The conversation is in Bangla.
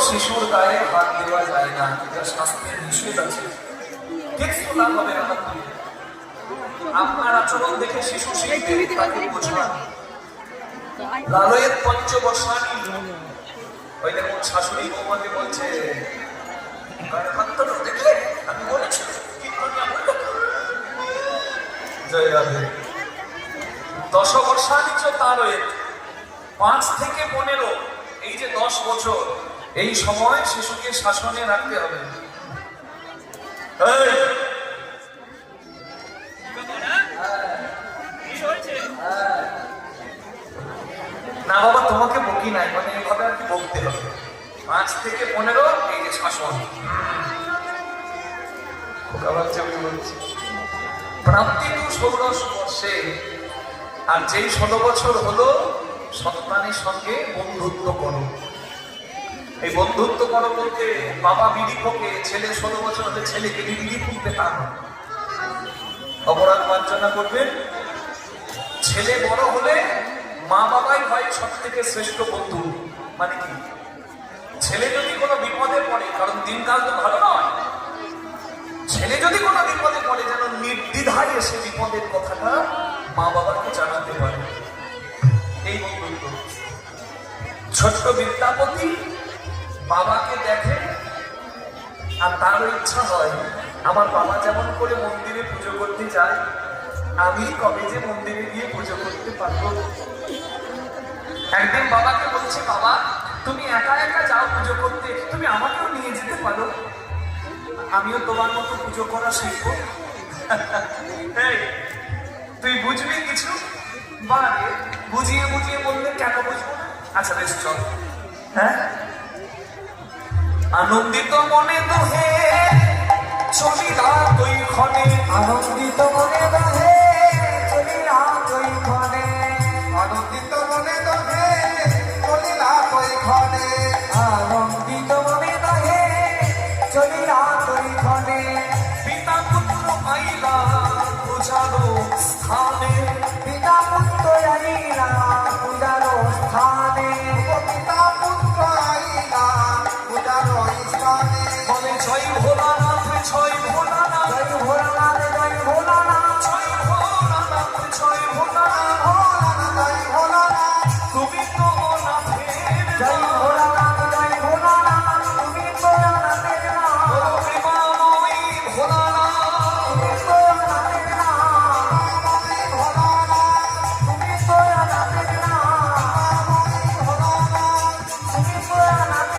শিশুর গায়ে হাত দেওয়া যায় না, এটা শাস্ত্রের নিষেধ আছে। কিছু না হবে না, আপনার আচরণ দেখে শিশু শিখবে, তাকে বোঝান। লালয়ের পঞ্চবর্ষানি, ওই দেখুন শাশুড়ি বৌমাকে বলছে দেখলে আমি বলেছি জয় রাধে। 10 বর্ষানি তার 5 থেকে 15, এই যে 10 বছর, এই সময় শিশুকে শাসনে রাখতে হবে। না বাবা তোমাকে বকি নাই, মানে এভাবে আর কি বকতে হবে। 5 থেকে 15 এই যে শাসন। প্রাপ্তি 16 বর্ষে, আর যেই 16 বছর হলো সন্তানের সঙ্গে বন্ধুত্ব করো। এই বন্ধুত্ব করো বলতে বাবা বিড়ি ফোকে, ছেলে 16 বছর হলে ছেলেকে বিড়ি ফুঁকতে তা না, অপরাধ মার্জনা করবেন। ছেলে বড় হলে মা বাবাই হয় সব থেকে শ্রেষ্ঠ বন্ধু। মানে কি, ছেলে যদি কোনো বিপদে পড়ে, কারণ দিনকাল তো ভালো নয়, ছেলে যদি কোনো বিপদে পড়ে যেন নির্দ্বিধায় এসে বিপদের কথাটা মা বাবাকে জানাতে পারে। এই বন্ধুত্ব। ছোট্ট বিদ্যাপতি বাবাকে দেখে আর তারও ইচ্ছা হয় আমার বাবা যেমন করে মন্দিরে পুজো করতে যায়, আমি কবে যে মন্দিরে গিয়ে পুজো করতে পারবো। একদিন বাবাকে বলছে, বাবা তুমি একা একা যাও পুজো করতে, তুমি আমাকেও নিয়ে যেতে পারো, আমিও তোমার মতো পুজো করা শিখবো। তুই বুঝবি কিছু? বারে বুঝিয়ে বুঝিয়ে বললে কেন বুঝবো না? আচ্ছা বেশ চল। হ্যাঁ, আনন্দিত মনে তো হে চলিলা তুই ক্ষণে, আনন্দিত মনে